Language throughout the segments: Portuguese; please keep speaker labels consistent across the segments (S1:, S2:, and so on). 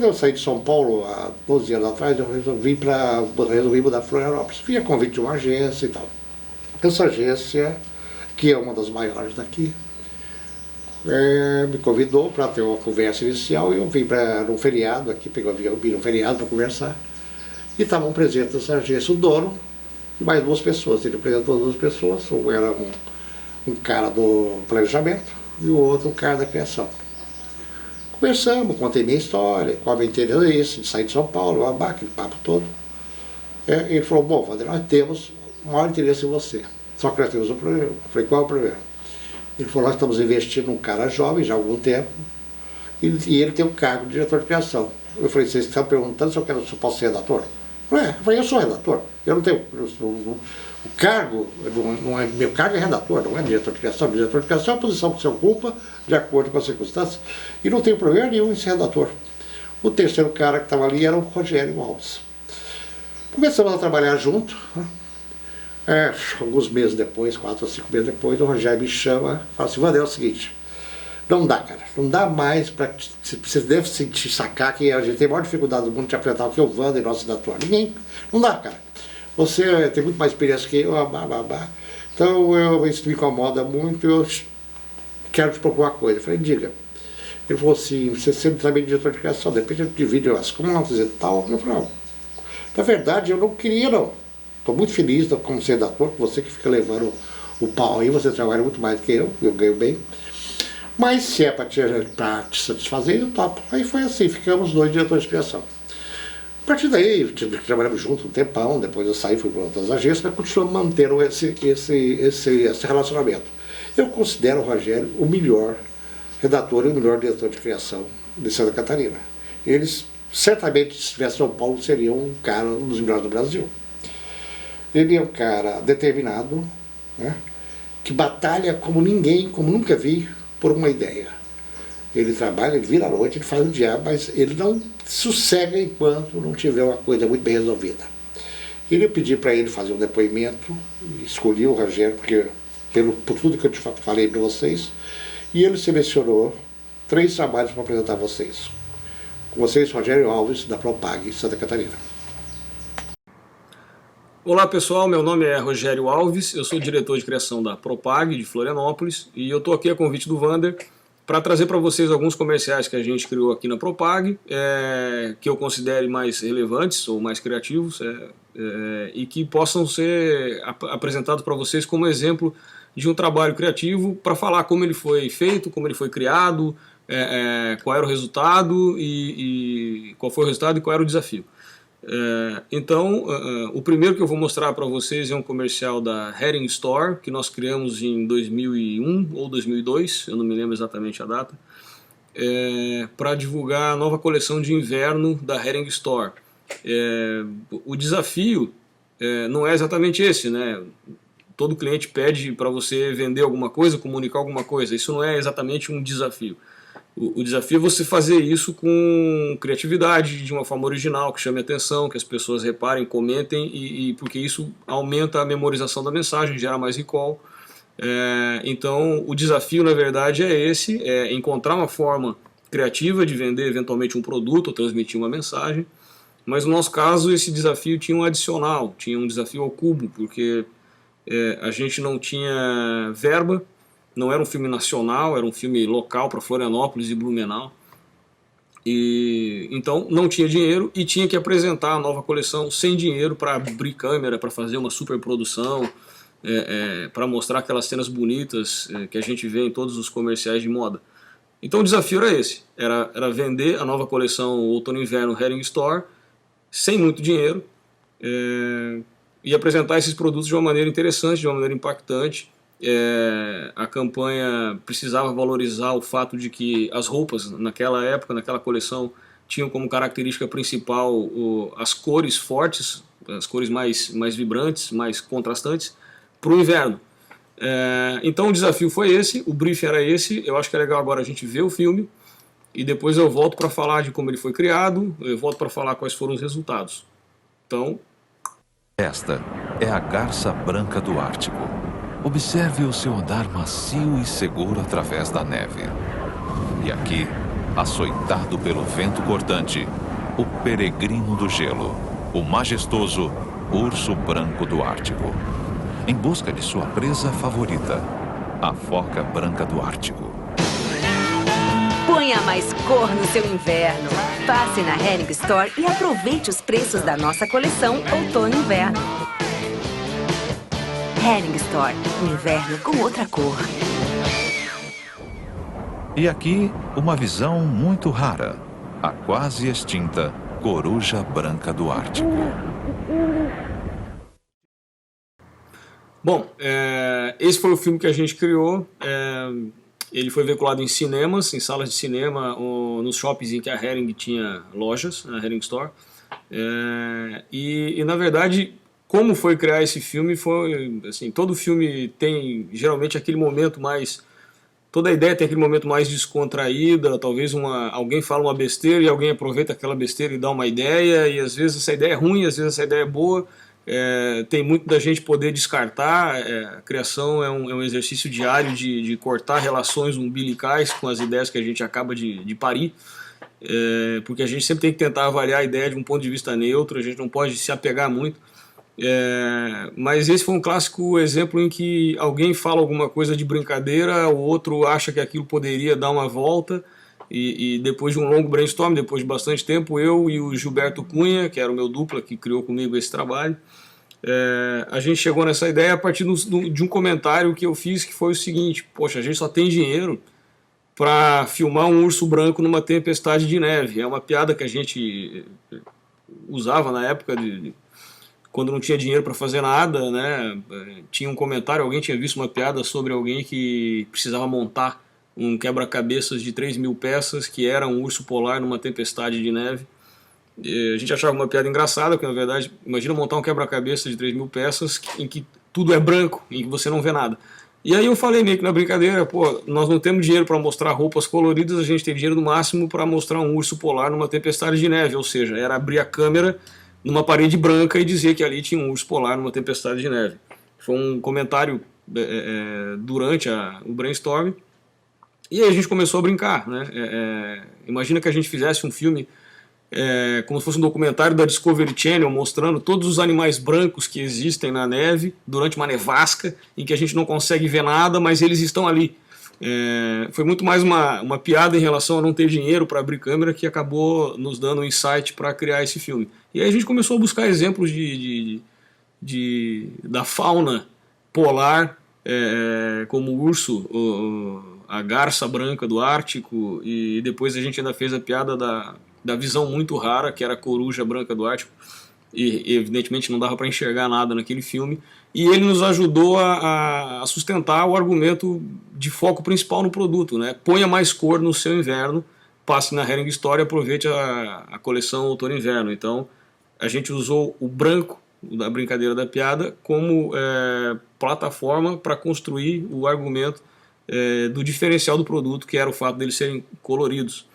S1: quando eu saí de São Paulo, há 12 anos atrás, eu resolvi mudar para Florianópolis. Via convite de uma agência e tal. Essa agência, que é uma das maiores daqui, me convidou para ter uma conversa inicial e eu vim para um feriado aqui, peguei um feriado para conversar. E estavam presentes nessa agência o dono e mais duas pessoas. Ele apresentou duas pessoas, um era um cara do planejamento e o outro um cara da criação. Conversamos, contei minha história, qual é o interesse de sair de São Paulo, aquele papo todo. Ele falou, bom, Wander, nós temos o maior interesse em você, só que nós temos um problema. Eu falei, qual é o problema? Ele falou, nós estamos investindo num cara jovem já há algum tempo e ele tem um cargo de diretor de criação. Eu falei, vocês estão perguntando se eu posso ser redator? Eu falei, eu sou redator, eu não tenho, o cargo, meu cargo é redator, não é diretor de criação. Diretor de criação é a posição que você ocupa de acordo com as circunstâncias e não tenho problema nenhum em ser redator. O terceiro cara que estava ali era o Rogério Alves. Começamos a trabalhar junto, alguns meses depois, 4 ou 5 meses depois, o Rogério me chama e fala assim, Wander, é o seguinte, não dá, cara, não dá mais para. Você deve sacar que a gente tem a maior dificuldade do mundo de apresentar o que é o Wander, nosso redator. Ninguém, não dá, cara. Você tem muito mais experiência que eu, então isso me incomoda muito, eu quero te propor uma coisa. Eu falei, diga. Ele falou assim, você sempre também diretor de criação, de repente eu divido as contas e tal. Eu falei, não, na verdade eu não queria não. Estou muito feliz como ser redator, com você que fica levando o pau aí, você trabalha muito mais do que eu ganho bem. Mas se é para te satisfazer, eu topo. Aí foi assim, ficamos 2 diretores de criação. A partir daí, trabalhamos juntos um tempão, depois eu saí, fui para outras agências, mas continuamos mantendo esse relacionamento. Eu considero o Rogério o melhor redator e o melhor diretor de criação de Santa Catarina. Eles, certamente, se estivesse em São Paulo, seriam um dos melhores do Brasil. Ele é um cara determinado, né, que batalha como ninguém, como nunca vi, por uma ideia. Ele trabalha, ele vira à noite, ele faz o diabo, mas ele não sossega enquanto não tiver uma coisa muito bem resolvida. Eu pedi para ele fazer um depoimento, escolhi o Rogério, porque, por tudo que eu te falei para vocês, e ele selecionou 3 trabalhos para apresentar a vocês. Com vocês, Rogério Alves, da Propag, Santa Catarina.
S2: Olá pessoal, meu nome é Rogério Alves, eu sou diretor de criação da Propag de Florianópolis e eu estou aqui a convite do Wander para trazer para vocês alguns comerciais que a gente criou aqui na Propag, que eu considere mais relevantes ou mais criativos e que possam ser apresentados para vocês como exemplo de um trabalho criativo para falar como ele foi feito, como ele foi criado, qual era o resultado e qual foi o resultado e qual era o desafio. Então, o primeiro que eu vou mostrar para vocês é um comercial da Hering Store, que nós criamos em 2001 ou 2002, eu não me lembro exatamente a data, para divulgar a nova coleção de inverno da Hering Store. O desafio não é exatamente esse, né? Todo cliente pede para você vender alguma coisa, comunicar alguma coisa, isso não é exatamente um desafio. O desafio é você fazer isso com criatividade, de uma forma original, que chame a atenção, que as pessoas reparem, comentem, porque isso aumenta a memorização da mensagem, gera mais recall. Então o desafio na verdade é esse, encontrar uma forma criativa de vender eventualmente um produto ou transmitir uma mensagem, mas no nosso caso esse desafio tinha um adicional, tinha um desafio ao cubo, porque a gente não tinha verba. Não era um filme nacional, era um filme local para Florianópolis e Blumenau. E então não tinha dinheiro e tinha que apresentar a nova coleção sem dinheiro para abrir câmera, para fazer uma super produção, para mostrar aquelas cenas bonitas que a gente vê em todos os comerciais de moda. Então o desafio era esse, era vender a nova coleção Outono e Inverno Hering Store sem muito dinheiro e apresentar esses produtos de uma maneira interessante, de uma maneira impactante. A campanha precisava valorizar o fato de que as roupas naquela época, naquela coleção, tinham como característica principal as cores fortes, as cores mais vibrantes, mais contrastantes, para o inverno. Então o desafio foi esse, o briefing era esse. Eu acho que é legal agora a gente ver o filme e depois eu volto para falar de como ele foi criado, eu volto para falar quais foram os resultados. Então...
S3: Esta é a garça branca do Ártico. Observe o seu andar macio e seguro através da neve. E aqui, açoitado pelo vento cortante, o peregrino do gelo, o majestoso urso branco do Ártico, em busca de sua presa favorita, a foca branca do Ártico.
S4: Ponha mais cor no seu inverno. Passe na Hering Store e aproveite os preços da nossa coleção Outono e Inverno. Hering Store, o inverno com outra cor.
S3: E aqui, uma visão muito rara, a quase extinta coruja branca do Ártico.
S2: Bom, esse foi o filme que a gente criou. Ele foi veiculado em cinemas, em salas de cinema, nos shoppings em que a Hering tinha lojas, a Hering Store. E na verdade, como foi criar esse filme, foi assim, todo filme tem geralmente aquele momento mais... Toda a ideia tem aquele momento mais descontraída, talvez alguém fala uma besteira e alguém aproveita aquela besteira e dá uma ideia, e às vezes essa ideia é ruim, às vezes essa ideia é boa. Tem muito da gente poder descartar. A criação é um exercício diário de cortar relações umbilicais com as ideias que a gente acaba de parir, porque a gente sempre tem que tentar avaliar a ideia de um ponto de vista neutro, a gente não pode se apegar muito. Mas esse foi um clássico exemplo em que alguém fala alguma coisa de brincadeira, o outro acha que aquilo poderia dar uma volta, e depois de um longo brainstorm, depois de bastante tempo, eu e o Gilberto Cunha, que era o meu dupla que criou comigo esse trabalho, a gente chegou nessa ideia a partir de um comentário que eu fiz, que foi o seguinte: poxa, a gente só tem dinheiro para filmar um urso branco numa tempestade de neve. É uma piada que a gente usava na época quando não tinha dinheiro para fazer nada, né? Tinha um comentário, alguém tinha visto uma piada sobre alguém que precisava montar um quebra-cabeças de 3.000 peças, que era um urso polar numa tempestade de neve. A gente achava uma piada engraçada, porque na verdade, imagina montar um quebra-cabeças de 3.000 peças em que tudo é branco, em que você não vê nada. E aí eu falei meio que na brincadeira: pô, nós não temos dinheiro para mostrar roupas coloridas, a gente tem dinheiro no máximo para mostrar um urso polar numa tempestade de neve. Ou seja, era abrir a câmera numa parede branca e dizer que ali tinha um urso polar numa tempestade de neve. Foi um comentário durante o brainstorm. E aí a gente começou a brincar, né? Imagina que a gente fizesse um filme como se fosse um documentário da Discovery Channel, mostrando todos os animais brancos que existem na neve durante uma nevasca, em que a gente não consegue ver nada, mas eles estão ali. Foi muito mais uma piada em relação a não ter dinheiro para abrir câmera, que acabou nos dando um insight para criar esse filme. E aí a gente começou a buscar exemplos da fauna polar, como o urso, a garça branca do Ártico, e depois a gente ainda fez a piada da visão muito rara, que era a coruja branca do Ártico, e evidentemente não dava para enxergar nada naquele filme, e ele nos ajudou a sustentar o argumento de foco principal no produto, né? Ponha mais cor no seu inverno, passe na Hering Store e aproveite a coleção Outono e Inverno. Então a gente usou o branco da brincadeira da piada como plataforma para construir o argumento do diferencial do produto, que era o fato deles serem coloridos.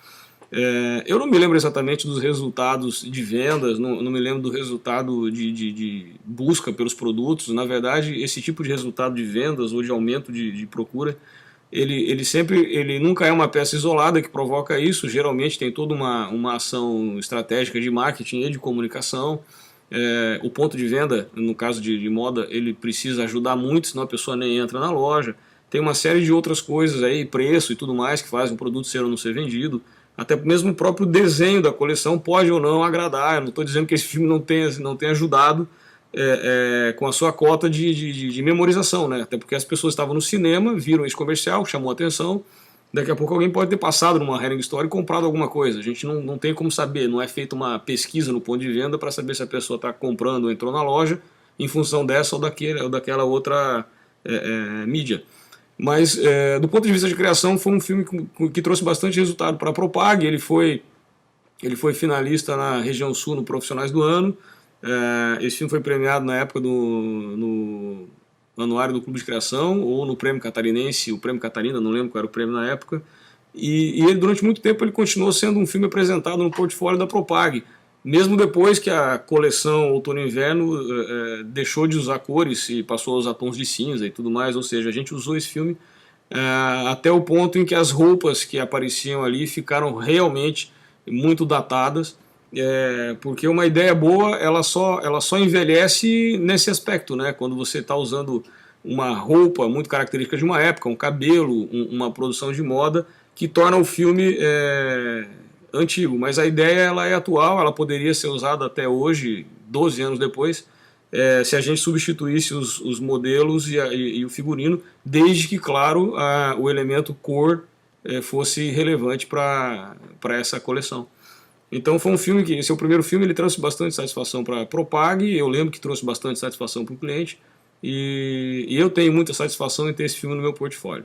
S2: Eu não me lembro exatamente dos resultados de vendas, não me lembro do resultado de busca pelos produtos. Na verdade, esse tipo de resultado de vendas ou de aumento de procura, ele nunca é uma peça isolada que provoca isso. Geralmente tem toda uma ação estratégica de marketing e de comunicação. O ponto de venda, no caso de moda, ele precisa ajudar muito, senão a pessoa nem entra na loja. Tem uma série de outras coisas aí, preço e tudo mais, que faz um produto ser ou não ser vendido. Até mesmo o próprio desenho da coleção pode ou não agradar. Eu não estou dizendo que esse filme não tenha ajudado com a sua cota de memorização, né? Até porque as pessoas estavam no cinema, viram esse comercial, chamou a atenção. Daqui a pouco alguém pode ter passado numa Hering Store e comprado alguma coisa. A gente não tem como saber, não é feita uma pesquisa no ponto de venda para saber se a pessoa está comprando ou entrou na loja em função dessa ou daquela outra mídia. Mas, do ponto de vista de criação, foi um filme que trouxe bastante resultado para a Propag. Ele foi finalista na região sul no Profissionais do Ano. Esse filme foi premiado na época no Anuário do Clube de Criação, ou no Prêmio Catarinense, o Prêmio Catarina, não lembro qual era o prêmio na época. E ele, durante muito tempo, ele continuou sendo um filme apresentado no portfólio da Propag, mesmo depois que a coleção Outono e Inverno deixou de usar cores e passou a usar tons de cinza e tudo mais. Ou seja, a gente usou esse filme até o ponto em que as roupas que apareciam ali ficaram realmente muito datadas, porque uma ideia boa ela só envelhece nesse aspecto, né? Quando você está usando uma roupa muito característica de uma época, um cabelo, uma produção de moda, que torna o filme antigo. Mas a ideia ela é atual, ela poderia ser usada até hoje, 12 anos depois, se a gente substituísse os modelos e o figurino, desde que, claro, o elemento cor fosse relevante para essa coleção. Então foi um filme que, esse é o primeiro filme, ele trouxe bastante satisfação para a Propag, eu lembro que trouxe bastante satisfação para o cliente, e eu tenho muita satisfação em ter esse filme no meu portfólio.